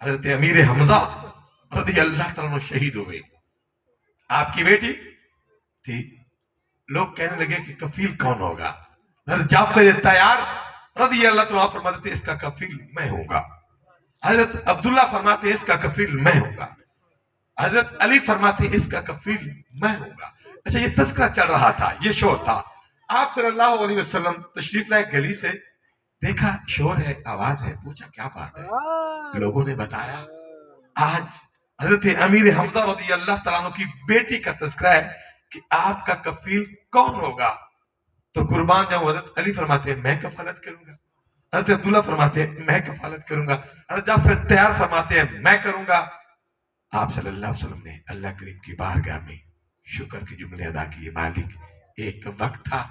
حضرت امیر حمزہ رضی اللہ تعالیٰ عنہ شہید ہوئے. آپ کی بیٹی تھی. لوگ کہنے لگے کہ کفیل کون ہوگا؟ حضرت جعفر طیار رضی اللہ تعالیٰ فرماتے تھے اس کا کفیل میں ہوں گا. حضرت عبداللہ فرماتے ہیں اس کا کفیل میں ہوں گا. حضرت علی فرماتے ہیں اس کا کفیل میں ہوں گا. اچھا، یہ تذکرہ چل رہا تھا، یہ شور تھا. آپ صلی اللہ علیہ وسلم تشریف لائے گلی سے، دیکھا شور ہے، آواز ہے، پوچھا کیا بات ہے؟ لوگوں نے بتایا آج حضرت امیر حمزہ رضی اللہ تعالیٰ عنہ کی بیٹی کا تذکرہ ہے کہ آپ کا کفیل کون ہوگا. تو قربان جاؤں، حضرت علی فرماتے ہیں میں کفالت کروں گا. حضرت عبداللہ فرماتے ہیں میں کفالت کروں گا. حضرت جعفر طیار فرماتے ہیں میں کروں گا. آپ صلی اللہ علیہ وسلم نے اللہ کریم کی بارگاہ میں شکر کے جملے ادا کیے. مالک، ایک وقت تھا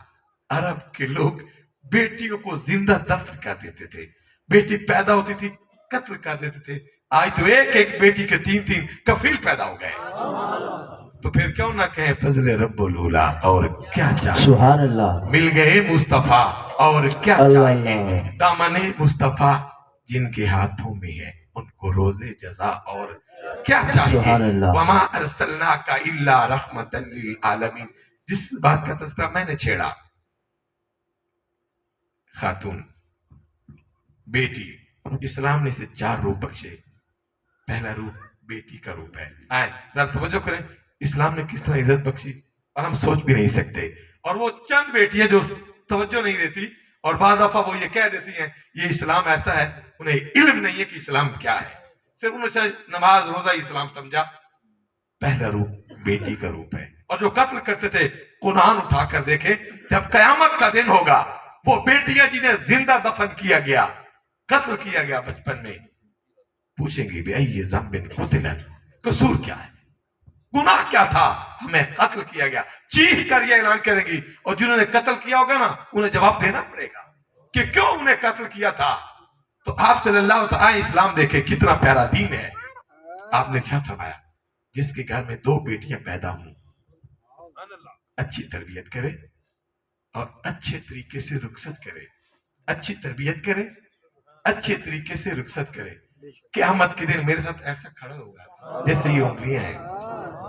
عرب کے لوگ بیٹیوں کو زندہ دفن کر دیتے تھے، بیٹی پیدا ہوتی تھی قتل کر دیتے تھے. آج تو ایک ایک بیٹی کے 3 کفیل پیدا ہو گئے. تو پھر کیوں نہ کہیں فضل رب العلا، اور کیا چاہیے؟ سبحان اللہ. مل گئے مصطفیٰ اور کیا چاہیے؟ دامن مصطفیٰ جن کے ہاتھوں میں ہے ان کو روز جزا اور کیا چاہیے؟ وما ارسلناک الا رحمتا للعالمین. جس بات کا تذکرہ میں نے چھیڑا، خاتون بیٹی، اسلام نے اسے 4 روپ بخشے. پہلا روپ بیٹی کا روپ ہے. آئیں ذرا توجہ کریں، اسلام نے کس طرح عزت بخشی اور ہم سوچ بھی نہیں سکتے. اور وہ چند بیٹیاں جو توجہ نہیں دیتی اور بعض دفعہ وہ یہ کہہ دیتی ہیں یہ اسلام ایسا ہے، انہیں علم نہیں ہے کہ اسلام کیا ہے، صرف انہوں نے نماز روزہ اسلام سمجھا. پہلا روپ بیٹی کا روپ ہے. اور جو قتل کرتے تھے، قرآن اٹھا کر دیکھیں، جب قیامت کا دن ہوگا وہ بیٹیاں جنہیں زندہ دفن کیا گیا، قتل کیا گیا بچپن میں، پوچھیں گے بھائی یہ ذنب قتلت، قصور کیا ہے، گناہ کیا تھا، ہمیں قتل کیا گیا. چیخ کر یہ اعلان کریں گی. اور جنہوں نے قتل کیا ہوگا نا انہیں جواب دینا پڑے گا کہ کیوں انہیں قتل کیا تھا. تو آپ صلی اللہ علیہ وسلم اسلام دیکھیں کتنا پیارا دین ہے. آپ نے کیا فرمایا؟ جس کے گھر میں 2 بیٹیاں پیدا ہوں، اچھی تربیت کرے اور اچھے طریقے سے رخصت کرے. اچھی تربیت کرے، اچھے طریقے سے رخصت کرے. قیامت کے دن میرے ساتھ ایسا کھڑا ہوگا جیسے یہ انگلیاں ہیں.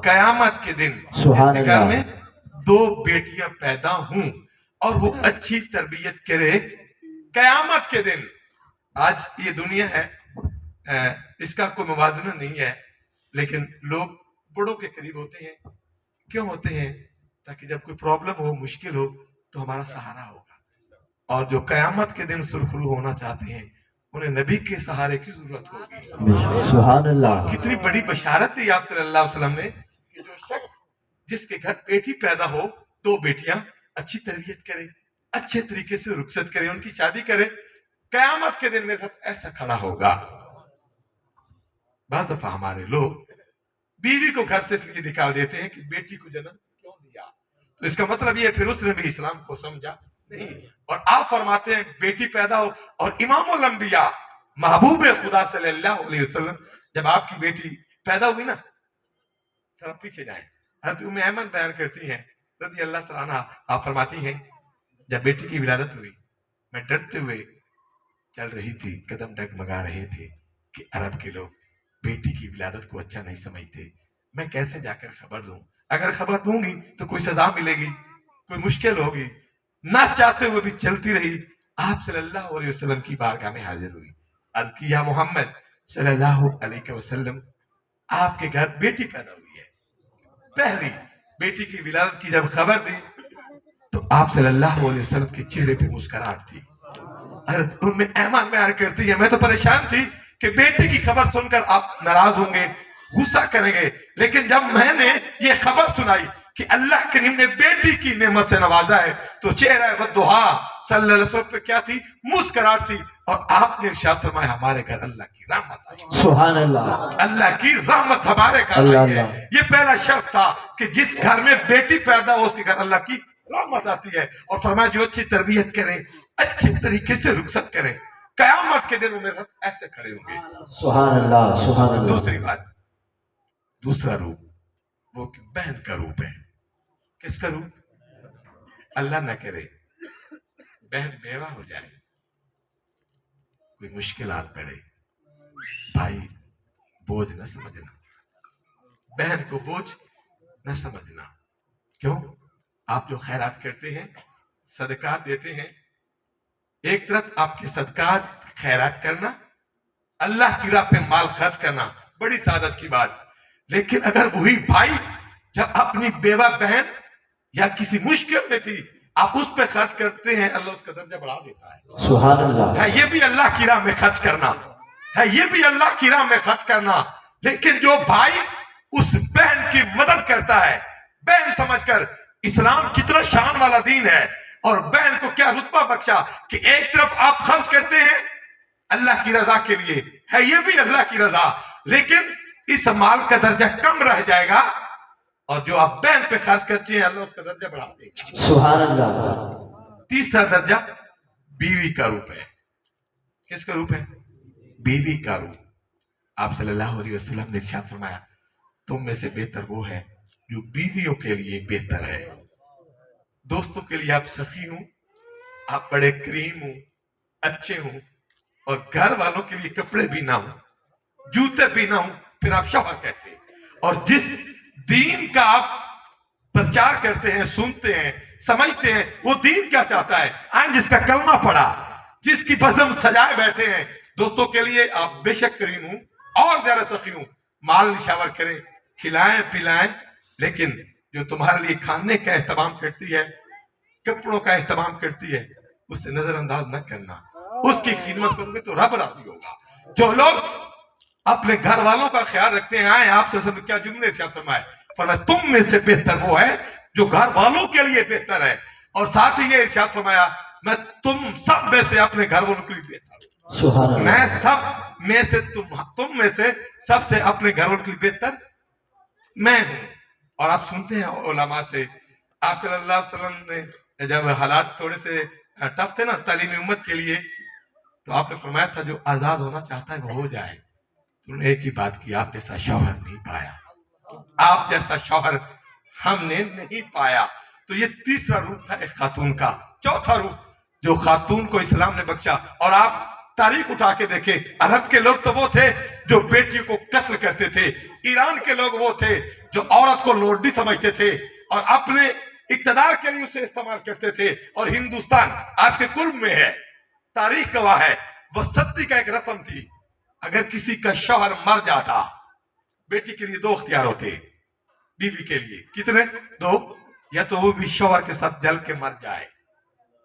قیامت کے دن جس کے گھر میں 2 بیٹیاں پیدا ہوں اور وہ اچھی تربیت کرے، قیامت کے دن. آج یہ دنیا ہے، اس کا کوئی موازنہ نہیں ہے، لیکن لوگ بڑوں کے قریب ہوتے ہیں. کیوں ہوتے ہیں؟ تاکہ جب کوئی پرابلم ہو، مشکل ہو تو ہمارا سہارا ہوگا. اور جو قیامت کے دن سرخرو ہونا چاہتے ہیں انہیں نبی کے سہارے کی ضرورت ہوگی. سبحان اللہ. کتنی بڑی بشارت دی آپ صلی اللہ علیہ وسلم نے کہ جو شخص جس کے گھر بیٹی پیدا ہو، 2 بیٹیاں، اچھی تربیت کرے، اچھے طریقے سے رخصت کرے، ان کی شادی کرے، قیامت کے دن میرے ساتھ ایسا کھڑا ہوگا. بعض دفعہ ہمارے لوگ بیوی کو گھر سے اس لیے نکال دیتے ہیں کہ بیٹی کو جنم کیوں دیا، تو اس کا مطلب یہ پھر اس نے بھی اسلام کو سمجھا نہیں. اور آپ فرماتے ہیں بیٹی پیدا ہو، اور امام الانبیاء محبوب خدا صلی اللہ علیہ وسلم جب آپ کی بیٹی پیدا ہوئی نا، سر پیچھے جائیں، حضرت ام ایمن بیان کرتی ہیں رضی اللہ تعالیٰ عنہ، آپ فرماتی ہیں جب بیٹی کی ولادت ہوئی میں ڈرتے ہوئے چل رہی تھی، قدم ڈگمگا رہے تھے کہ عرب کے لوگ بیٹی کی ولادت کو اچھا نہیں سمجھتے، میں کیسے جا کر خبر دوں، اگر خبر دوں گی تو کوئی سزا ملے گی، کوئی مشکل ہوگی. نہ چاہتے ہوئے بھی چلتی رہی. آپ صلی اللہ علیہ وسلم کی بارگاہ میں حاضر ہوئی، عرض کی یا محمد صلی اللہ علیہ وسلم، آپ کے گھر بیٹی پیدا ہوئی ہے. پہلی بیٹی کی ولادت کی جب خبر دی تو آپ صلی اللہ علیہ وسلم کے چہرے پہ مسکراہٹ تھی. حضرت ام ایمن بیان کرتی ہے میں تو پریشان تھی کہ بیٹی کی خبر سن کر آپ ناراض ہوں گے، غصہ کریں گے، لیکن جب میں نے یہ خبر سنائی کہ اللہ کریم نے بیٹی کی نعمت سے نوازا ہے تو چہرہ والضحا صلی اللہ علیہ وسلم پہ کیا تھی؟ مسکراہٹ تھی. اور آپ نے ارشاد فرمایا ہمارے گھر اللہ کی رحمت آئی. سبحان اللہ. اللہ کی رحمت ہمارے گھر آئی ہے. یہ پہلا شرط تھا کہ جس گھر میں بیٹی پیدا ہو اس کے گھر اللہ کی رحمت آتی ہے. اور فرمایا جو اچھی تربیت کریں، اچھے طریقے سے رخصت کریں، قیامت کے دن وہ میرے ساتھ ایسے کھڑے ہوں گے. سبحان اللہ. سبحان اللہ. دوسری بات، دوسرا روپ وہ بہن کا روپ ہے. کس کا روپ؟ اللہ نہ کرے بہن بیوہ ہو جائے، کوئی مشکلات پڑے، بھائی بوجھ نہ سمجھنا، بہن کو بوجھ نہ سمجھنا۔ کیوں؟ آپ جو خیرات کرتے ہیں، صدقات دیتے ہیں، ایک طرف آپ کے صدقات خیرات کرنا، اللہ کی راہ پہ مال خرچ کرنا بڑی سعادت کی بات، لیکن اگر وہی بھائی جب اپنی بیوہ بہن یا کسی مشکل میں تھی آپ اس پہ خرچ کرتے ہیں، اللہ اس کا درجہ بڑھا دیتا ہے۔ سبحان اللہ۔ ہے یہ بھی اللہ کی راہ میں خرچ کرنا، ہے یہ بھی اللہ کی راہ میں خرچ کرنا۔ لیکن جو بھائی اس بہن کی مدد کرتا ہے، بہن سمجھ کر، اسلام کتنا شان والا دین ہے، اور بہن کو کیا رتبہ بخشا کہ ایک طرف آپ خرچ کرتے ہیں اللہ کی رضا کے لیے، ہے یہ بھی اللہ کی رضا، لیکن اس مال کا درجہ کم رہ جائے گا، اور جو آپ بہن پہ خرچ کرتے ہیں اللہ اس کا درجہ بڑھا دے گا۔ سبحان اللہ۔ تیسرا درجہ بیوی کا روپ ہے۔ کس کا روپ ہے؟ بیوی کا روپ۔ آپ صلی اللہ علیہ وسلم نے ارشاد فرمایا تم میں سے بہتر وہ ہے جو بیویوں کے لیے بہتر ہے۔ دوستوں کے لیے آپ سخی ہوں، آپ بڑے کریم ہوں، اچھے ہوں، اور گھر والوں کے لیے کپڑے بھی نہ ہوں، جوتے بھی نہ ہوں، پھر آپ شوہر کیسے؟ اور جس دین کا آپ پرچار کرتے ہیں، سنتے ہیں، سمجھتے ہیں، وہ دین کیا چاہتا ہے؟ آئیں جس کا کلمہ پڑھا، جس کی بزم سجائے بیٹھے ہیں، دوستوں کے لیے آپ بے شک کریم ہوں اور زیادہ سخی ہوں، مال نشاور کریں، کھلائیں پلائیں، لیکن جو تمہارے لیے کھانے کا اہتمام کرتی ہے، کپڑوں کا اہتمام کرتی ہے، اس سے نظر انداز نہ کرنا، اس کی خدمت کرو گے تو رب راضی ہوگا۔ جو لوگ اپنے گھر والوں کا خیال رکھتے ہیں، آئیں آپ سے سب کیا جملے ارشاد فرمائے، فرمایا تم میں سے بہتر وہ ہے جو گھر والوں کے لیے بہتر ہے، اور ساتھ ہی یہ ارشاد فرمایا میں تم سب میں سے اپنے گھر والوں کے لیے بہتر ہوں۔ سبحان اللہ۔ میں سب میں سے تم میں سے سب سے اپنے گھر والوں کے لیے بہتر میں ہوں۔ اور آپ سنتے ہیں علماء سے، آپ صلی اللہ علیہ وسلم نے جب حالات تھوڑے سے ٹف تھے نا تعلیم امت کے لیے، تو آپ نے فرمایا تھا جو آزاد ہونا چاہتا ہے وہ ہو جائے۔ انہوں نے ایک ہی بات کی، آپ جیسا شوہر نہیں پایا، آپ جیسا شوہر ہم نے نہیں پایا۔ تو یہ تیسرا روپ تھا ایک خاتون کا۔ چوتھا روپ جو خاتون کو اسلام نے بخشا، اور آپ تاریخ اٹھا کے دیکھیں، عرب کے لوگ تو وہ تھے جو بیٹی کو قتل کرتے تھے، ایران کے لوگ وہ تھے جو عورت کو لوڈی سمجھتے تھے اور اپنے اقتدار کے لیے اسے استعمال کرتے تھے، اور ہندوستان آپ کے قرب میں ہے، تاریخ گواہ ہے، وسطی کا ایک رسم تھی، اگر کسی کا شوہر مر جاتا، بیٹی کے لیے دو اختیار ہوتے، بیوی کے لیے کتنے؟ دو، یا تو وہ بھی شوہر کے ساتھ جل کے مر جائے،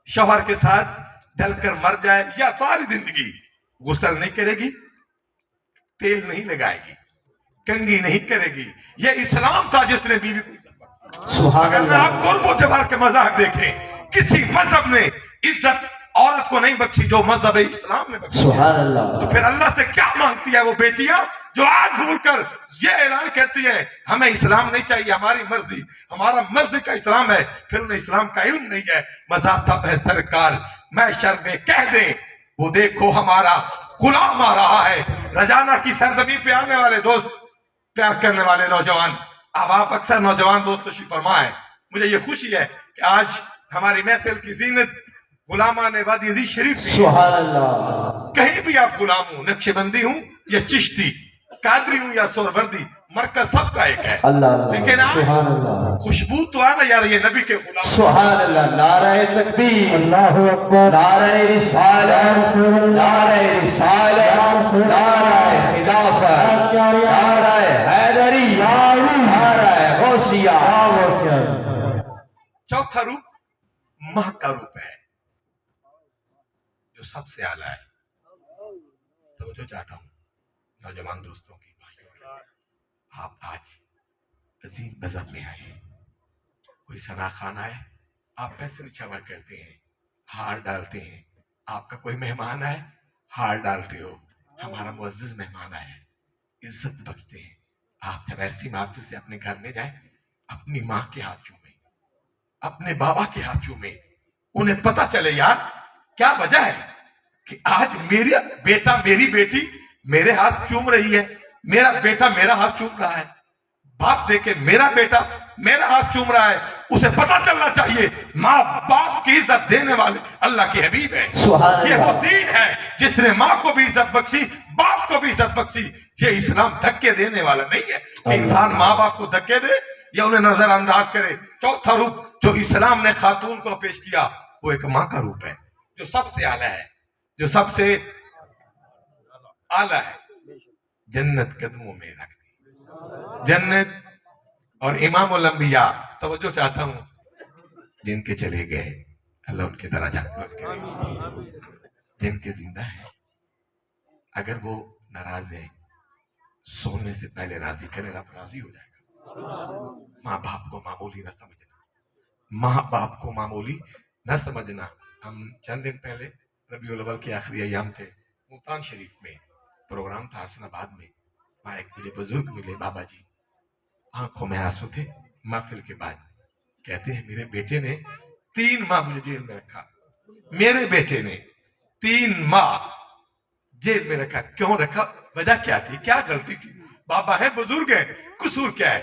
شوہر کے ساتھ جل کر مر جائے، یا ساری زندگی غسل نہیں کرے گی، تیل نہیں لگائے گی، کنگھی نہیں کرے گی۔ یہ اسلام تھا جس نے بیوی کو، سبحان اگر میں اللہ۔ آپ قرب و جوار کے مذاہب دیکھیں، کسی مذہب نے عزت عورت کو نہیں بخشی جو مذہب اسلام نے بخشی۔ سبحان اللہ۔ تو پھر اللہ سے کیا مانگتی ہے وہ بیٹیاں جو آج بھول کر یہ اعلان کرتی ہیں ہمیں اسلام نہیں چاہیے، ہماری مرضی، ہمارا مرضی کا اسلام ہے، پھر انہیں اسلام کا علم نہیں ہے۔ مذاہب ہے سرکار محشر میں کہہ دیں وہ دیکھو ہمارا غلام آ رہا ہے۔ رجانہ کی سرزمین پہ آنے والے دوست، پیار کرنے والے نوجوان، اب آپ اکثر نوجوان دوست تشریف فرما ہے، مجھے یہ خوشی ہے کہ آج ہماری محفل کی زینت غلامان وادی عزیز شریف بھی ہے۔ سبحان اللہ۔ کہیں بھی آپ غلام ہوں، نقشے بندی ہوں یا چشتی، قادری ہوں یا سوروردی، مرکز سب کا ایک ہے، اللہ لیکن اللہ۔ سبحان اللہ۔ خوشبو تو آنا یار یہ نبی کے غلام۔ سبحان اللہ۔ نعرہ تکبیر، اللہ اکبر، نعرہ رسالت، نعرہ رسالت، نعرہ خلافت، نعرہ حیدری، نعرہ غوثیہ۔ چوتھا روپ ماں کا روپ ہے جو سب سے اعلیٰ ہے۔ توجہ چاہتا ہوں نوجوان دوستوں کی، بھائیوں کی، آپ آج عظیم مذہب میں آئے ہیں، کوئی ثنا خان آئے، آپ پیسے نچھاور کرتے ہیں، ہار ڈالتے ہیں، آپ کا کوئی مہمان آئے، ہار ڈالتے ہو، ہمارا معزز مہمان آیا ہے، عزت بخشتے ہیں۔ آپ جب ایسی محفل سے اپنے گھر میں جائیں، اپنی ماں کے ہاتھ چومیں، اپنے بابا کے ہاتھ چومیں، انہیں پتا چلے یار کیا وجہ ہے کہ آج میرا بیٹا میری بیٹی میرے ہاتھ چوم رہی ہے، میرا بیٹا میرا ہاتھ چوم رہا ہے، باپ دیکھے میرا بیٹا میرا ہاتھ چوم رہا ہے، اسے پتا چلنا چاہیے ماں باپ کی عزت دینے والے اللہ کے حبیب ہیں۔ یہ وہ دین ہے جس نے ماں کو بھی عزت بخشی، باپ کو بھی عزت بخشی۔ یہ اسلام دھکے دینے والا نہیں ہے کہ انسان ماں باپ کو دھکے دے یا انہیں نظر انداز کرے۔ چوتھا روپ جو اسلام نے خاتون کو پیش کیا وہ ایک ماں کا روپ ہے، جو سب سے اعلیٰ ہے، جو سب سے اعلیٰ ہے۔ جنت قدموں میں رکھ دی، جنت۔ اور امام الانبیاء، توجہ چاہتا ہوں، جن کے چلے گئے اللہ ان کے درجات بلند کرے، جن کے زندہ ہیں اگر وہ ناراض ہیں سونے سے پہلے راضی کرے، رب راضی ہو جائے گا۔ ماں باپ کو معمولی نہ سمجھنا، ماں باپ کو معمولی نہ سمجھنا۔ ہم چند دن پہلے ربیع الاول کے آخری ایام تھے، ملتان شریف میں پروگرام تھا حسن آباد میں، وہاں ایک مجھے بزرگ ملے، بابا جی، آنکھوں میں آنسو تھے۔ محفل کے بعد کہتے ہیں میرے بیٹے نے 3 ماہ مجھے جیل میں رکھا، میرے بیٹے نے 3 ماہ جیل میں رکھا۔ کیوں رکھا؟ وجہ کیا تھی؟ کیا غلطی تھی؟ بابا ہے، بزرگ ہے، قصور کیا ہے؟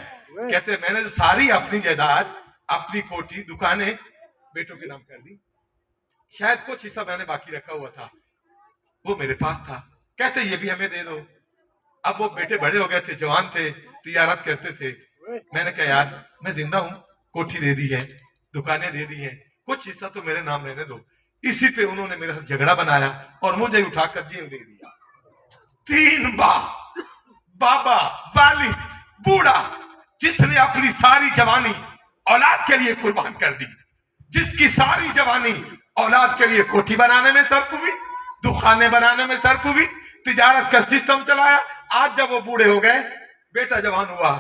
کہتے ہیں میں نے ساری اپنی جائیداد، اپنی کوٹھی، دکانیں بیٹوں کے نام کر دی، شاید کچھ حصہ میں نے باقی رکھا ہوا تھا وہ میرے پاس تھا۔ کہتے یہ بھی ہمیں دے دو۔ اب وہ بیٹے بڑے ہو گئے تھے، جوان تھے، تجارت کرتے تھے۔ میں نے کہا یار میں زندہ ہوں، کوٹھی دے دی ہے، دکانیں دے دی ہیں، کچھ حصہ تو میرے نام رہنے دو۔ اسی پہ انہوں نے میرے ساتھ جھگڑا بنایا اور مجھے اٹھا کر جیل دے دیا۔ 3 ماہ بابا، والد، بوڑھا، جس نے اپنی ساری جوانی اولاد کے لیے قربان کر دی، جس کی ساری جوانی اولاد کے لیے کوٹھی بنانے میں صرف ہوئی، دکانیں بنانے میں صرف ہوئی، تجارت کا سسٹم چلایا۔ آج جب وہ بوڑھے ہو گئے، بیٹا جوان ہوا،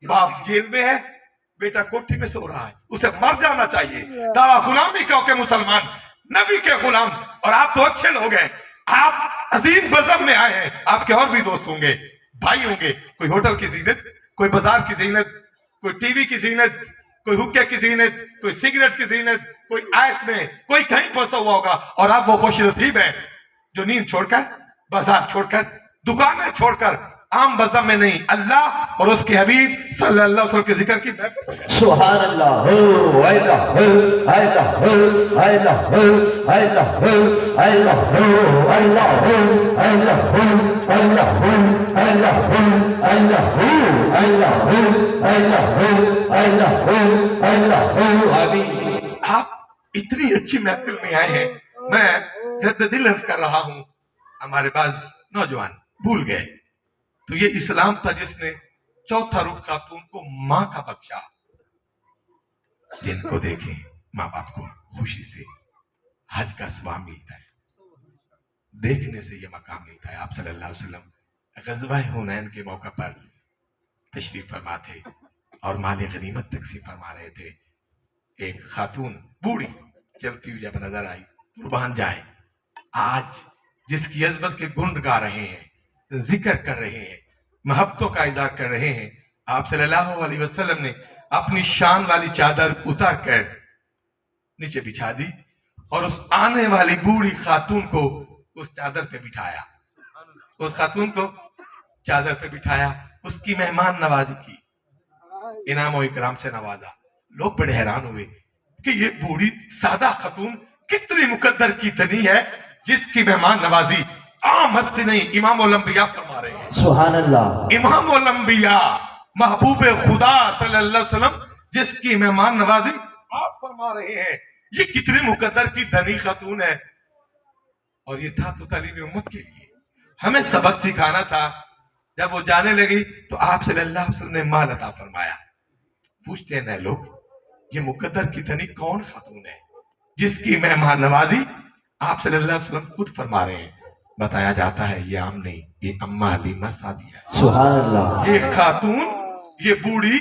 باپ جیل میں ہے، بیٹا کوٹھی میں سو رہا ہے، اسے مر جانا چاہیے۔ دعویٰ غلامی کا کہ مسلمان نبی کے غلام، اور آپ تو اچھے لوگ ہیں، آپ عظیم مذہب میں آئے ہیں، آپ کے اور بھی دوست ہوں گے، بھائی ہوں گے، کوئی ہوٹل کی زینت، کوئی بازار کی زینت، کوئی ٹی وی کی زینت، کوئی حکے کی زینت، کوئی سگریٹ کی زینت، کوئی آئس میں، کوئی کہیں پھنسا ہوا ہوگا، اور آپ وہ خوش نصیب ہیں جو نیند چھوڑ کر، بازار چھوڑ کر، دکانیں چھوڑ کر، عام مذہب میں نہیں، اللہ اور اس کے حبیب صلی اللہ علیہ وسلم کے ذکر کی محفل۔ سبحان اللہ، اللہ، اللہ، اللہ، آپ اتنی اچھی محفل میں آئے ہیں، میں درد دل عرض کر رہا ہوں، ہمارے بعض نوجوان بھول گئے تو یہ اسلام تھا جس نے چوتھا روپ خاتون کو ماں کا بخشا۔ جن کو دیکھیں ماں باپ کو خوشی سے حج کا ثواب ملتا ہے، دیکھنے سے یہ مقام ملتا ہے۔ آپ صلی اللہ علیہ وسلم غزوہ حنین کے موقع پر تشریف فرما تھے اور مال غنیمت تقسیم فرما رہے تھے۔ ایک خاتون بوڑھی چلتی ہوئی جب نظر آئی، قربان جائیں، آج جس کی عظمت کے گن گا رہے ہیں، ذکر کر رہے ہیں، محبتوں کا اظہار کر رہے ہیں، آپ صلی اللہ علیہ وسلم نے اپنی شان والی چادر اتار کر نیچے بچھا دی اور اس آنے والی بوڑھی خاتون کو اس چادر پہ بٹھایا، اس خاتون کو چادر پہ بٹھایا، اس کی مہمان نوازی کی، انعام و اکرام سے نوازا۔ لوگ بڑے حیران ہوئے کہ یہ بوڑھی سادہ خاتون کتنی مقدر کی دنی ہے جس کی مہمان نوازی عام ہستی نہیں، امام الانبیاء فرما رہے ہیں۔ سبحان اللہ، امام الانبیاء محبوب خدا صلی اللہ علیہ وسلم جس کی مہمان نوازی آپ فرما رہے ہیں، یہ کتنی مقدر کی دنی خاتون ہے۔ اور یہ تھا تو تعلیم امت کے لیے، ہمیں سبق سکھانا تھا۔ جب وہ جانے لگی تو آپ صلی اللہ علیہ وسلم نے مال عطا فرمایا۔ پوچھتے ہیں لوگ یہ مقدر کی دنی کون خاتون ہے جس کی مہمان نوازی آپ صلی اللہ علیہ وسلم خود فرما رہے ہیں؟ بتایا جاتا ہے یہ عام نہیں، یہ اماں حلیمہ سعدیہ ہے۔ سبحان اللہ، یہ خاتون، یہ بوڑھی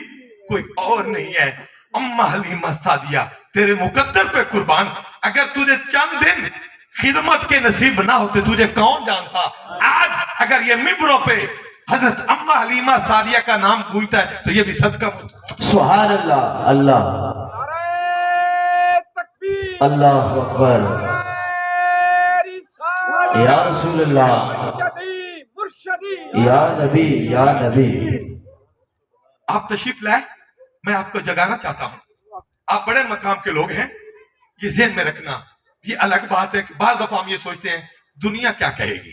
کوئی اور نہیں ہے، اماں حلیمہ سعدیہ۔ تیرے مقدر پہ قربان، اگر تجھے چند دن خدمت کے نصیب نہ ہوتے تجھے کون جانتا؟ آج اگر یہ ممبروں پہ حضرت اماں حلیمہ سعدیہ کا نام گونجتا ہے تو یہ بھی صدقہ ہوتا ہے۔ سبحان اللہ، اللہ، اللہ اکبر، یا رسول اللہ، یا نبی، یا نبی۔ آپ تشریف لائے، میں آپ کو جگانا چاہتا ہوں، آپ بڑے مقام کے لوگ ہیں، یہ ذہن میں رکھنا۔ یہ الگ بات ہے کہ بعض دفعہ ہم یہ سوچتے ہیں دنیا کیا کہے گی،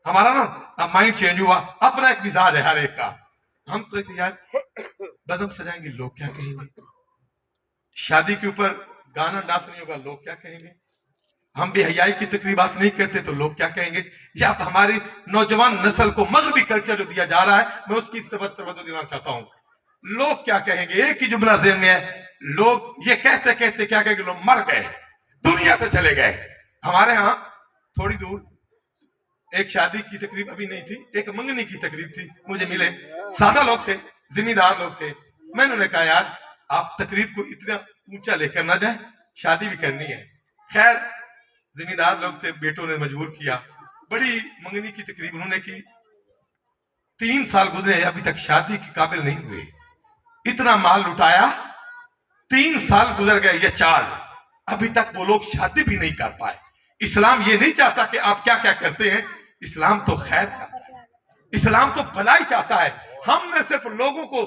ہمارا نا مائنڈ چینج ہوا، اپنا ایک مزاج ہے ہر ایک کا، ہم سوچتے یار بزم سجائیں گے لوگ کیا کہیں گے، شادی کے اوپر گانا ڈانس نہیں ہوگا لوگ کیا کہیں گے، ہم بے حیائی کی تقریبات نہیں کرتے تو لوگ کیا کہیں گے۔ یا اب ہماری نوجوان نسل کو مذہبی کلچر جو دیا جا رہا ہے، میں اس کی توجہ دینا چاہتا ہوں، لوگ کیا کہیں گے۔ ایک ہی جملہ ذہن میں ہے، لوگ یہ کہتے کہتے کیا کہیں گے، لوگ مر گئے، دنیا سے چلے گئے۔ ہمارے ہاں تھوڑی دور ایک شادی کی تقریب ابھی نہیں تھی، ایک منگنی کی تقریب تھی، مجھے ملے، سادہ لوگ تھے، ذمہ دار لوگ تھے، میں نے کہا یار آپ تقریب کو اتنا اونچا لے کر نہ جائیں، شادی بھی کرنی ہے۔ خیر ذمہ دار لوگ تھے، بیٹوں نے مجبور کیا، بڑی منگنی کی تقریب انہوں نے کی، 3 سال گزرے ابھی تک شادی کے قابل نہیں ہوئے، اتنا مال لٹایا، 3 سال گزر گئے یا 4، ابھی تک وہ لوگ شادی بھی نہیں کر پائے۔ اسلام یہ نہیں چاہتا کہ آپ کیا کیا کرتے ہیں، اسلام تو خیر چاہتا ہے، اسلام تو بھلائی چاہتا ہے۔ ہم نے صرف لوگوں کو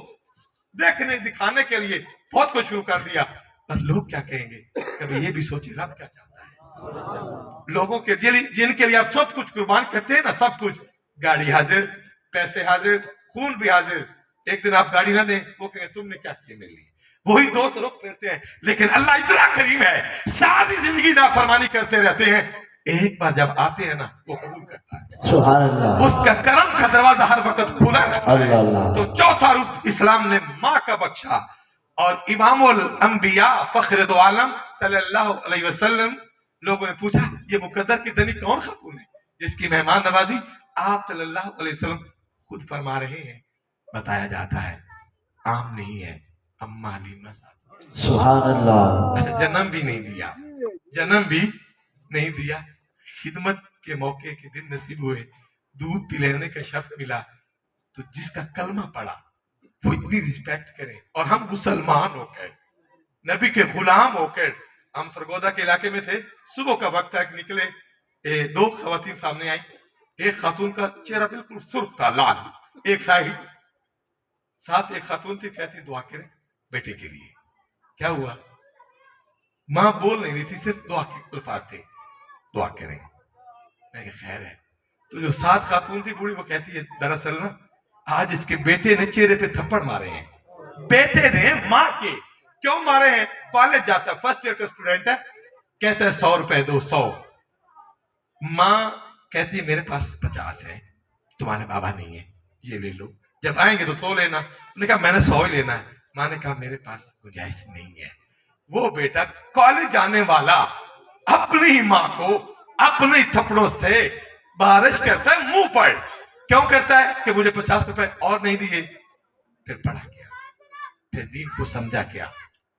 دیکھنے دکھانے کے لیے بہت کچھ شروع کر دیا، بس لوگ کیا کہیں گے، کبھی یہ بھی سوچے رب کیا چاہتا ہے۔ لوگوں کے جن کے لیے آپ سب کچھ قربان کرتے ہیں نا، سب کچھ، گاڑی حاضر، پیسے حاضر، خون بھی حاضر، ایک دن آپ گاڑی نہ دیں وہ کہیں تم نے کیا کیا میرے لیے، وہی دوست لوگ پھرتے ہیں۔ لیکن اللہ اتنا کریم ہے، ساری زندگی نافرمانی کرتے رہتے ہیں، ایک بار جب آتے ہیں نا وہ قبول کرتا ہے، سبحان اللہ، اس کا کرم کا دروازہ ہر وقت کھلا رہتا ہے۔ اللہ اللہ۔ تو چوتھا رخ اسلام نے ماں کا بخشا، اور امام الانبیاء فخر دو عالم صلی اللہ علیہ وسلم، لوگوں نے پوچھا یہ مقدر کی دنی کون خاتون ہے جس کی مہمان نوازی آپ صلی اللہ علیہ وسلم خود فرما رہے ہیں، بتایا جاتا ہے عام نہیں ہے، اما حلیمہ صاحب، سبحان اللہ، اچھا جنم بھی نہیں دیا، جنم بھی نہیں دیا، خدمت کے موقع کے دن نصیب ہوئے، دودھ پلانے کا شرف ملا، تو جس کا کلمہ پڑا وہ اتنی رسپیکٹ کریں، اور ہم مسلمان ہو کر، نبی کے غلام ہو کر، ہم سرگودا کے علاقے میں تھے، صبح کا وقت تھا، نکلے، 2 خواتین سامنے آئیں، ایک خاتون کا چہرہ بالکل سرخ تھا، لال، ایک سائڈ، ساتھ ایک خاتون تھی، کہتی دعا کریں بیٹے کے لیے۔ کیا ہوا؟ ماں بول نہیں رہی تھی، صرف دعا کے الفاظ تھے، دعا کریں۔ میں کہ خیر ہے، تو جو ساتھ خاتون تھی بوڑھی، وہ کہتی ہے دراصل نا آج اس کے بیٹے نے چہرے پہ تھپڑ مارے ہیں، بیٹے نے ماں کے کیوں مارے ہیں؟ کالج جاتا ہے، فرسٹ ایئر کا اسٹوڈنٹ ہے، کہتا ہے 100 روپے دو، 100، ماں کہتی ہے میرے پاس 50 ہے، تمہارے بابا نہیں ہے، یہ لے لو، جب آئیں گے تو 100 لینا۔ نے کہا میں نے 100 ہی لینا ہے۔ ماں نے کہا میرے پاس گنجائش نہیں ہے۔ وہ بیٹا کالج جانے والا اپنی ہی ماں کو اپنے تھپڑوں سے بارش کرتا ہے منہ پر، کیوں کرتا ہے؟ کہ مجھے 50 روپے اور نہیں دیے۔ پھر پڑھا کیا، پھر دین کو سمجھا کیا،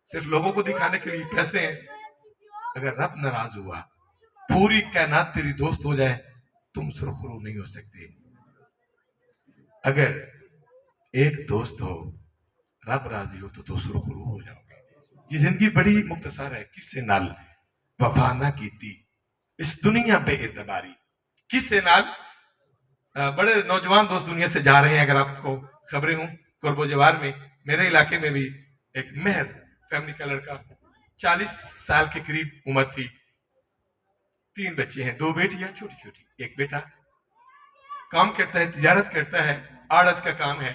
صرف لوگوں کو دکھانے کے لیے پیسے ہیں۔ اگر رب ناراض ہوا، پوری کائنات تیری دوست ہو جائے، تم سرخرو نہیں ہو سکتے۔ اگر ایک دوست ہو، رب راضی ہو تو سرخرو ہو جاؤ گے۔ یہ زندگی بڑی مختصر ہے، کسے نال وفا نہ کیتی اس دنیا بے اعتباری، کسے نال بڑے نوجوان دوست دنیا سے جا رہے ہیں۔ اگر آپ کو خبریں ہوں، قرب و جوار میں میرے علاقے میں بھی ایک مہر فیملی کا لڑکا، 40 سال کے قریب عمر تھی، 3 بچے ہیں، 2 بیٹیاں چھوٹی چھوٹی، ایک بیٹا کام کرتا ہے، تجارت کرتا ہے، آڑت کا کام ہے،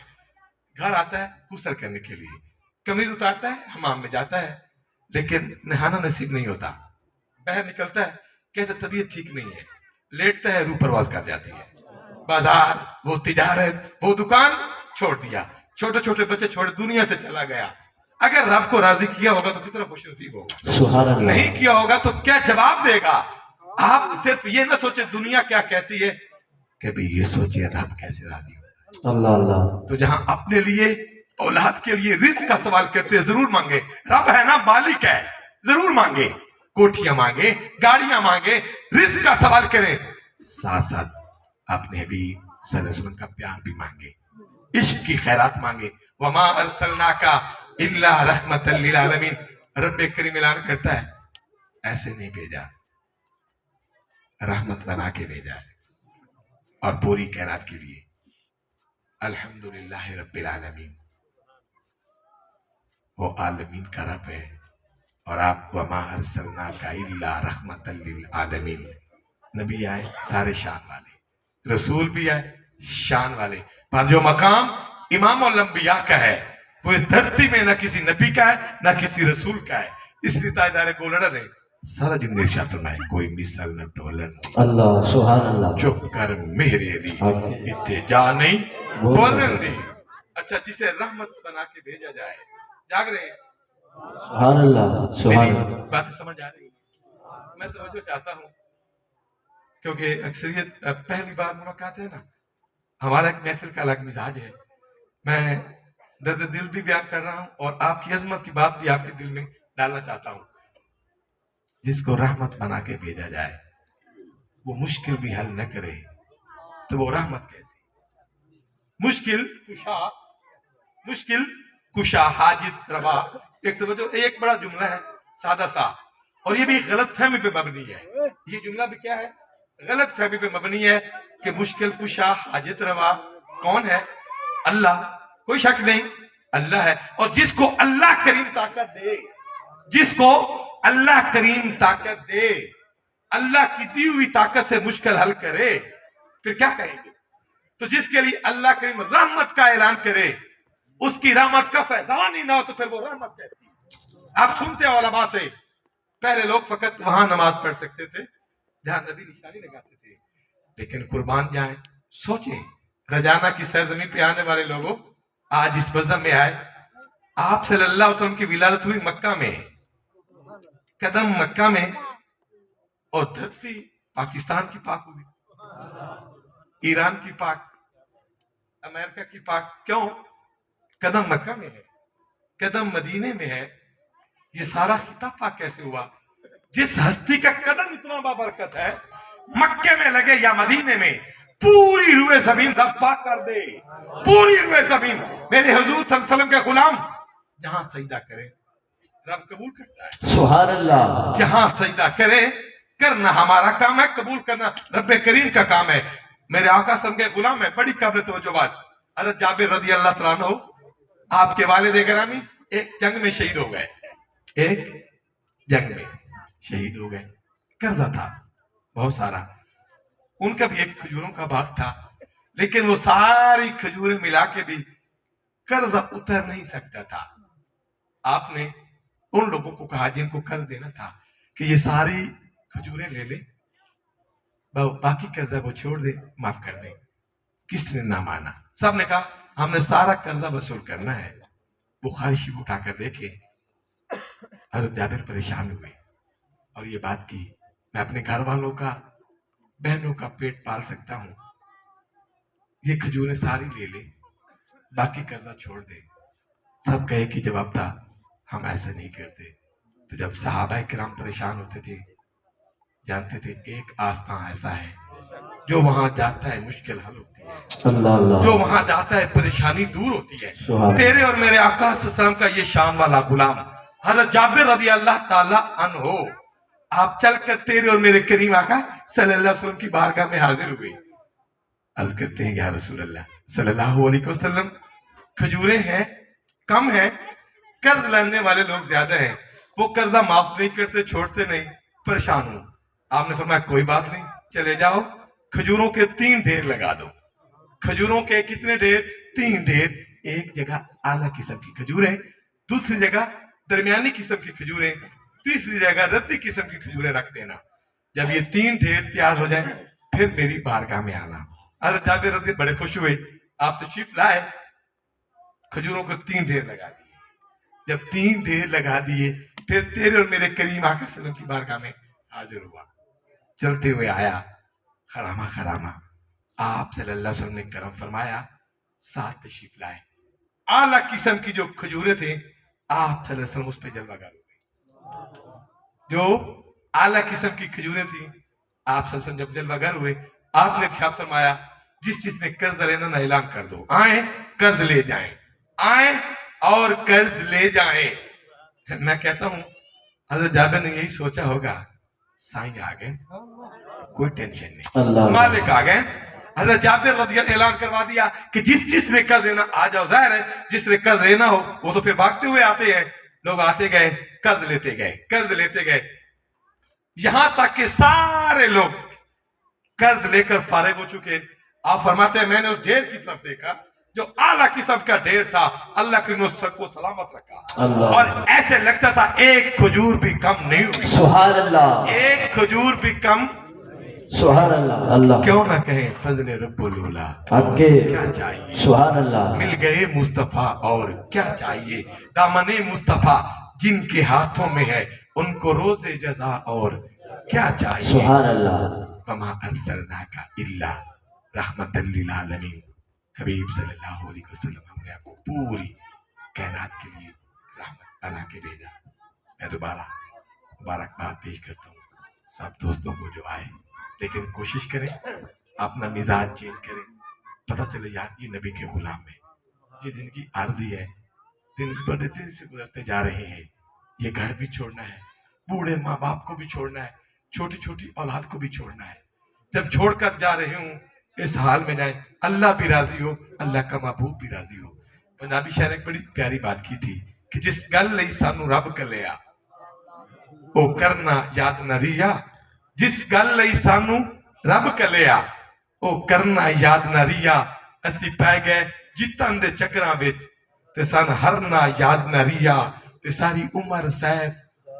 گھر آتا ہے غسل کرنے کے لیے، قمیض اتارتا ہے، حمام میں جاتا ہے، لیکن نہانا نصیب نہیں ہوتا، باہر نکلتا ہے، کہتا طبیعت ٹھیک نہیں ہے، لیٹتا ہے، روح پرواز کر جاتی ہے، بازار، وہ تجارت، وہ دکان چھوڑ دیا، چھوٹے چھوٹے بچے چھوڑ دنیا سے چلا گیا۔ اگر رب کو راضی کیا ہوگا تو کتنا خوش نصیب ہوگا، سبحان اللہ، نہیں کیا ہوگا تو کیا جواب دے گا؟ آپ صرف یہ نہ سوچے دنیا کیا کہتی ہے، کبھی یہ سوچے رب کیسے راضی ہوتا ہے۔ اللہ اللہ، تو جہاں اپنے لیے، اولاد کے لیے رزق کا سوال کرتے ہیں، ضرور مانگے، رب ہے نا، مالک ہے، ضرور مانگے، کوٹھیاں مانگے، گاڑیاں مانگے، رزق کا سوال کریں، ساتھ ساتھ اپنے بھی صلی اللہ علیہ وسلم کا پیار بھی مانگے، عشق کی خیرات مانگے۔ وما ارسلناک الا رحمت للعالمین، رب کریم اعلان کرتا ہے ایسے نہیں بھیجا، رحمت بنا کے بھیجا ہے، اور پوری کائنات کے لیے۔ الحمدللہ رب العالمین۔ وہ عالمین کا رب ہے، اور آپ وما ارسلناک الا رحمۃ للعالمین، نبی آئے سارے شان والے، رسول بھی آئے شان والے، پر جو مقام امام الانبیاء کا ہے وہ اس دھرتی میں نہ کسی نبی کا ہے نہ کسی رسول کا ہے۔ اس لیے تاجدار گولڑا نے سارا جن نے ارشاد فرمایا کوئی مثل نہ ڈولن، اللہ سبحان اللہ، چپ کر میرے علی اتنے جا نہیں بولن دی۔ اچھا، جسے رحمت بنا کے بھیجا جائے، جاگ رہے ہیں؟ سبحان اللہ سبحان میری اللہ، باتیں سمجھ آ رہی ہیں؟ میں توجہ چاہتا ہوں کیونکہ اکثریت پہلی بار ملاقات ہے نا، ہمارا ایک محفل کا الگ مزاج ہے، میں درد دل بھی بیان کر رہا ہوں اور آپ کی عظمت کی بات بھی آپ کے دل میں ڈالنا چاہتا ہوں۔ جس کو رحمت بنا کے بھیجا جائے وہ مشکل بھی حل نہ کرے تو وہ رحمت کیسی؟ مشکل کشا حاجت روا، ایک توجہ، ایک بڑا جملہ ہے سادہ سا، اور یہ بھی غلط فہمی پہ مبنی ہے۔ یہ جملہ بھی کیا ہے؟ غلط فہمی پہ مبنی ہے کہ مشکل کشا حاجت روا کون ہے؟ اللہ، کوئی شک نہیں اللہ ہے، اور جس کو اللہ کریم طاقت دے، جس کو اللہ کریم طاقت دے، اللہ کی دی ہوئی طاقت سے مشکل حل کرے، پھر کیا کہیں گے؟ تو جس کے لیے اللہ کریم رحمت کا اعلان کرے، اس کی رحمت کا فیضان ہی نہ ہو تو پھر وہ رحمت کہتی ہے۔ آپ سنتے ہیں علماء سے، پہلے لوگ فقط وہاں نماز پڑھ سکتے تھے جہاں نبی نشانی لگاتے تھے، لیکن قربان جائیں، سوچیں، رجانہ کی سرزمین پہ آنے والے لوگوں آج اس مذہب میں آئے، آپ صلی اللہ علیہ وسلم کی ولادت ہوئی مکہ میں، قدم مکہ میں، اور دھرتی پاکستان کی پاک ہوئی، ایران کی پاک، امریکہ کی پاک، کیوں؟ قدم مکہ میں ہے، قدم مدینے میں ہے۔ یہ سارا خطہ پاک کیسے ہوا؟ جس ہستی کا قدم اتنا بابرکت ہے، مکے میں لگے یا مدینے میں، پوری روئے زمین رب پاک کر دے، پوری روئے زمین۔ میرے حضور صلی اللہ علیہ وسلم کے غلام جہاں سجدہ کرے رب قبول کرتا ہے، سبحان اللہ، جہاں سجدہ کرے، کرنا ہمارا کام ہے، قبول کرنا رب کریم کا کام ہے۔ میرے آقا صلی اللہ علیہ وسلم کے غلام ہے، بڑی قابل توجہ بات، حضرت جابر رضی اللہ تعالیٰ عنہ، آپ کے والد گرامی ایک جنگ میں شہید ہو گئے، ایک جنگ میں شہید ہو گئے، قرضہ تھا بہت سارا، ان کا بھی ایک کھجوروں کا باغ تھا، لیکن وہ ساری کھجوریں ملا کے بھی قرضہ اتر نہیں سکتا تھا۔ آپ نے ان لوگوں کو کہا جن کو قرض دینا تھا کہ یہ ساری کھجوریں لے لے، باقی قرضہ وہ چھوڑ دے، معاف کر دیں۔ کس نے نہ مانا؟ سب نے کہا ہم نے سارا قرضہ وصول کرنا ہے۔ بخاری شریف اٹھا کر دیکھے، حضرت جابر پریشان ہوئے اور یہ بات کی، میں اپنے گھر والوں کا، بہنوں کا پیٹ پال سکتا ہوں، یہ کھجوریں ساری لے لے، باقی قرضہ چھوڑ دے۔ سب کہے کہ جواب تھا ہم ایسا نہیں کرتے۔ تو جب صحابہ کرام پریشان ہوتے تھے، جانتے تھے ایک آستان ایسا ہے جو وہاں جاتا ہے مشکل حل ہوتی ہے، اللہ اللہ، جو وہاں جاتا ہے پریشانی دور ہوتی ہے۔ سبحان تیرے اور میرے آقا صلی اللہ علیہ وسلم کا یہ شان والا غلام حضرت جابر رضی اللہ تعالی عنہ، آپ چل کر تیرے اور میرے کریم آقا صلی اللہ علیہ وسلم کی بارگاہ میں حاضر ہوئے، عرض کرتے ہیں یا رسول اللہ صلی اللہ علیہ وسلم، کھجوریں ہیں کم ہیں، قرض لینے والے لوگ زیادہ ہیں، وہ قرضہ معاف نہیں کرتے، چھوڑتے نہیں، پریشان ہوں۔ آپ نے فرمایا کوئی بات نہیں، چلے جاؤ، کھجوروں کے 3 ڈھیر لگا دو۔ کھجوروں کے کتنے ڈھیر؟ 3 ڈھیر۔ ایک جگہ اعلیٰ قسم کی کھجوریں، دوسری جگہ درمیانی قسم کی کھجوریں، تیسری جگہ ردی قسم کی کھجوریں رکھ دینا۔ جب یہ 3 ڈھیر تیار ہو جائیں پھر میری بارگاہ میں آنا۔ حضرت جابر رضی بڑے خوش ہوئے، آپ تشریف لائے، کھجوروں کو 3 ڈھیر لگا دیے۔ جب 3 ڈھیر لگا دیے پھر تیرے اور میرے کریم آقا صلی اللہ علیہ وسلم کی بارگاہ میں حاضر ہوا، چلتے ہوئے آیا، خرامہ خرامہ آپ صلی اللہ علیہ وسلم نے کرم فرمایا، ساتھ تشریف لائے۔ اعلیٰ قسم کی جو کھجوریں تھے آپ صلی اللہ علیہ وسلم اس پہ جلوہ گر ہوئے۔ جو اعلیٰ قسم کی کھجوریں تھیں آپ صلی اللہ علیہ وسلم جب جلوہ گر ہوئے، آپ نے ارشاد فرمایا جس نے قرض لینا نہ اعلان کر دو، آئیں قرض لے جائیں، آئیں اور قرض لے جائیں۔ میں کہتا ہوں حضرت جابر نے یہی سوچا ہوگا، سائیں آ گئے، کوئی ٹینشن نہیں، اللہ مالک آ گئے۔ حضرت جابر رضی اللہ اعلان کروا دیا کہ جس نے قرض لینا آ جاؤ. ظاہر ہے جس نے قرض لینا ہو وہ تو پھر بھاگتے ہوئے آتے ہیں. لوگ آتے گئے، قرض لیتے گئے یہاں تک کہ سارے لوگ قرض لے کر فارغ ہو چکے. آپ فرماتے ہیں میں نے اس ڈھیر کی طرف دیکھا جو اعلیٰ قسم کا ڈھیر تھا. اللہ کریم نے اس کو سلامت رکھا اور ایسے لگتا تھا ایک کھجور بھی کم نہیں ہوئی. سبحان اللہ، ایک کھجور بھی کم. سبحان اللہ. اللہ کیوں نہ کہیں فضل رب الاولا، آپ کے کیا چاہیے. سبحان اللہ. مل گئے مصطفیٰ اور کیا چاہیے. دامن مصطفیٰ جن کے ہاتھوں میں ہے ان کو روز جزا اور کیا چاہیے. سبحان اللہ. وما ارسلناک الا رحمت للعالمین. حبیب صلی اللہ علیہ وسلم ہم نے آپ کو پوری کائنات کے لیے رحمت بنا کے بھیجا. میں دوبارہ مبارکباد پیش کرتا ہوں سب دوستوں کو جو آئے، لیکن کوشش کریں اپنا مزاج چینج کریں. پتہ چلے یار یہ نبی کے غلام ہیں، یہ زندگی عارضی ہے، دن بڑے دن سے گزرتے جا رہے ہیں. یہ گھر بھی چھوڑنا ہے، بوڑھے ماں باپ کو بھی چھوڑنا ہے، چھوٹی چھوٹی اولاد کو بھی چھوڑنا ہے. جب چھوڑ کر جا رہے ہوں اس حال میں جائیں اللہ بھی راضی ہو، اللہ کا محبوب بھی راضی ہو. پنجابی شاعر ایک بڑی پیاری بات کی تھی کہ جس گل لئی سانو رب کلیا او کرنا یاد نہ ریا. جس گل لئی سانو رب کلیا او کرنا یاد نہ ریا. اسی پہ گئے جیتن دے چکراں وچ تے سن ہرنا یاد نہ ریا. تے ساری عمر سیف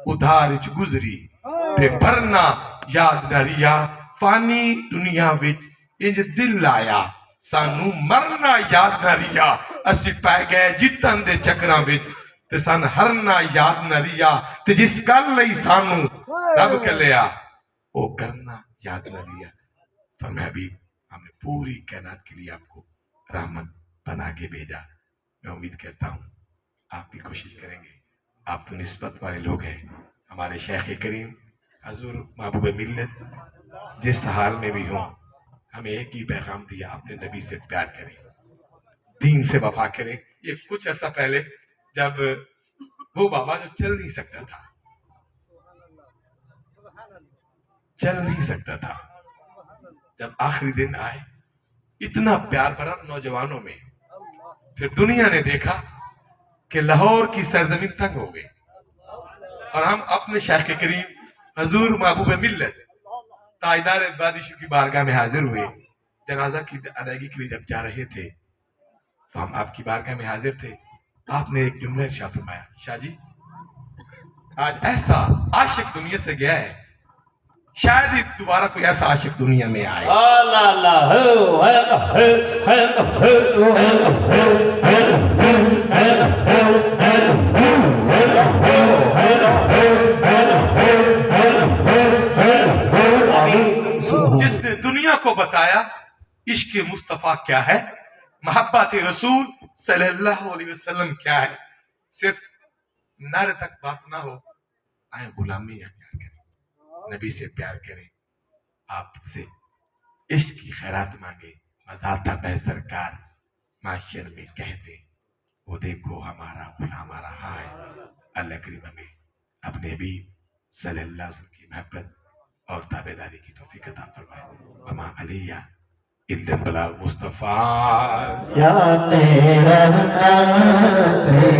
ادھار وچ گزری تے بھرنا یاد نہ ریا. فانی دنیا وچ انج دل آیا سانو مرنا یاد نہ ریا. اسی پہ گئے جیتن دے چکراں وچ تے سن ہرنا یاد نہ ریا. تے جس گل لئی سانو رب کلیا او کرنا یاد نہ ریا. فرمایا حبیب ہم نے پوری کائنات کے لیے آپ کو رحمت بنا کے بھیجا. میں امید کرتا ہوں آپ بھی کوشش کریں گے. آپ تو نسبت والے لوگ ہیں. ہمارے شیخ کریم حضور محبوب ملت جس حال میں بھی ہوں ہمیں ایک ہی پیغام دیا، اپنے نبی سے پیار کریں، دین سے وفا کریں. یہ کچھ عرصہ پہلے جب وہ بابا جو چل نہیں سکتا تھا جب آخری دن آئے اتنا پیار بھرا نوجوانوں میں. پھر دنیا نے دیکھا کہ لاہور کی سرزمین تنگ ہو گئی اور ہم اپنے شیخ کریم حضور محبوب ملت تاجدار بادشاہ کی بارگاہ میں حاضر ہوئے. جنازہ کی ادائیگی کے لیے جب جا رہے تھے تو ہم آپ کی بارگاہ میں حاضر تھے. آپ نے ایک جملہ ارشاد فرمایا، شاہ جی آج ایسا عاشق دنیا سے گیا ہے، شاید ہی دوبارہ کوئی ایسا عاشق دنیا میں آئے. جس نے دنیا کو بتایا عشق مصطفیٰ کیا ہے، محبت رسول صلی اللہ علیہ وسلم کیا ہے. صرف نعرے تک بات نہ ہو، آئیں غلامی اختیار کریں، نبی سے پیار کریں، آپ سے عشق کی خیرات مانگے. مزاتا بے سرکار معاشر میں کہہ دیں وہ دیکھو ہمارا غلام آ رہا ہے. اللہ کریم ہمیں اپنے بھی صلی اللہ علیہ وسلم کی محبت اور تابعداری کی توفیق عطا فرمائے. وما علیہ الا البلاغ مصطفیٰ.